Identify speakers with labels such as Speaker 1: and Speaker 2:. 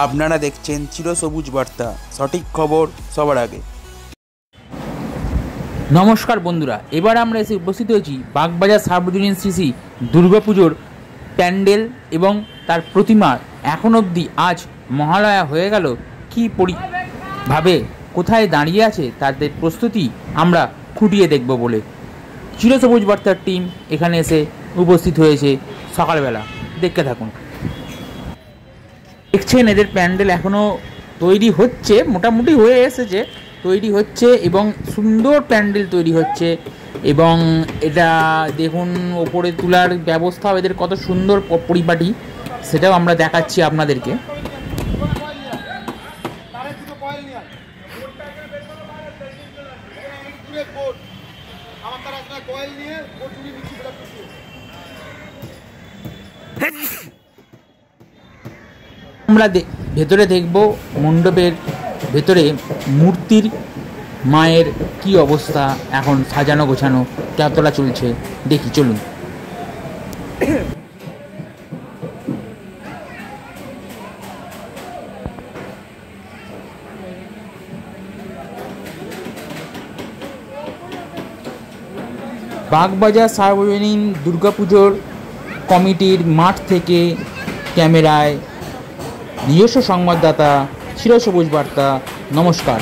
Speaker 1: আপনারা দেখছেন চিরসবুজ বার্তা, সঠিক খবর সবার আগে।
Speaker 2: নমস্কার বন্ধুরা, এবার আমরা এসে উপস্থিত হয়েছি বাগবাজার সার্বজনীন শ্রী দুর্গাপুজোর প্যান্ডেল এবং তার প্রতিমার এখন অবধি আজ মহালয়া হয়ে গেল কী ভাবে কোথায় দাঁড়িয়ে আছে তাদের প্রস্তুতি আমরা খুঁটিয়ে দেখব বলে চিরসবুজ বার্তার টিম এখানে এসে উপস্থিত হয়েছে সকালবেলা। দেখতে থাকুন। দেখছেন এদের প্যান্ডেল এখনও তৈরি হচ্ছে, মোটামুটি হয়ে এসেছে, তৈরি হচ্ছে এবং সুন্দর প্যান্ডেল তৈরি হচ্ছে। এবং এটা দেখুন ওপরে তোলার ব্যবস্থা এদের কত সুন্দর পরিপাটি, সেটাও আমরা দেখাচ্ছি আপনাদেরকে। আমরা ভেতরে দেখব মণ্ডপের ভেতরে মূর্তির মায়ের কি অবস্থা, এখন সাজানো গোছানো কেতলা চলছে, দেখি চলুন। বাগবাজার সার্বজনীন দুর্গাপুজোর কমিটির মাঠ থেকে ক্যামেরায় নিজস্ব সংবাদদাতা চিরসবুজ বার্তা। নমস্কার।